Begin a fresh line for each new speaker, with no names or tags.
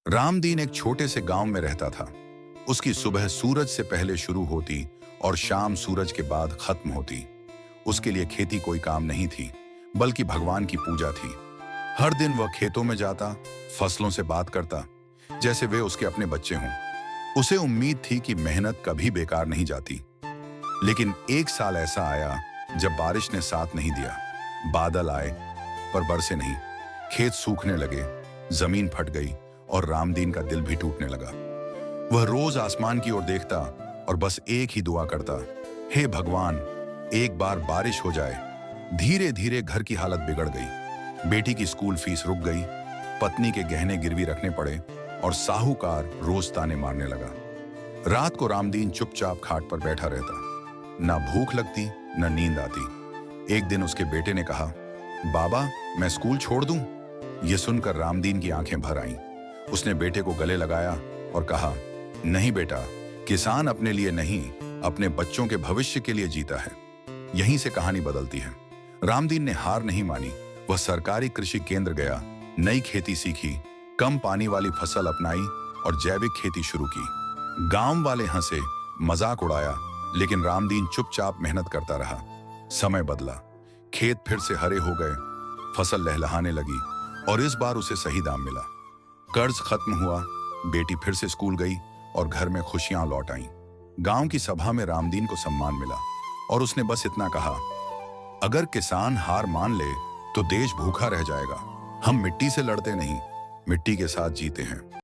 रामदीन एक छोटे से गांव में रहता था। उसकी सुबह सूरज से पहले शुरू होती और शाम सूरज के बाद खत्म होती। उसके लिए खेती कोई काम नहीं थी, बल्कि भगवान की पूजा थी। हर दिन वह खेतों में जाता, फसलों से बात करता, जैसे वे उसके अपने बच्चे हों। उसे उम्मीद थी कि मेहनत कभी बेकार नहीं जाती। लेकिन एक साल ऐसा आया जब बारिश ने साथ नहीं दिया। बादल आए पर बरसे नहीं। खेत सूखने लगे, जमीन फट गई और रामदीन का दिल भी टूटने लगा। वह रोज आसमान की ओर देखता और बस एक ही दुआ करता, हे भगवान, एक बार बारिश हो जाए। धीरे धीरे घर की हालत बिगड़ गई। बेटी की स्कूल फीस रुक गई, पत्नी के गहने गिरवी रखने पड़े और साहूकार रोज ताने मारने लगा। रात को रामदीन चुपचाप खाट पर बैठा रहता। ना भूख लगती न नींद आती। एक दिन उसके बेटे ने कहा, बाबा, मैं स्कूल छोड़ दूं? यह सुनकर रामदीन की आंखें भर आईं। उसने बेटे को गले लगाया और कहा, नहीं बेटा, किसान अपने लिए नहीं, अपने बच्चों के भविष्य के लिए जीता है। यहीं से कहानी बदलती है। रामदीन ने हार नहीं मानी। वह सरकारी कृषि केंद्र गया, नई खेती सीखी, कम पानी वाली फसल अपनाई और जैविक खेती शुरू की। गांव वाले हंसे, मजाक उड़ाया, लेकिन रामदीन चुपचाप मेहनत करता रहा। समय बदला, खेत फिर से हरे हो गए, फसल लहलहाने लगी और इस बार उसे सही दाम मिला। कर्ज खत्म हुआ, बेटी फिर से स्कूल गई और घर में खुशियां लौट आईं। गांव की सभा में रामदीन को सम्मान मिला और उसने बस इतना कहा, अगर किसान हार मान ले तो देश भूखा रह जाएगा। हम मिट्टी से लड़ते नहीं, मिट्टी के साथ जीते हैं।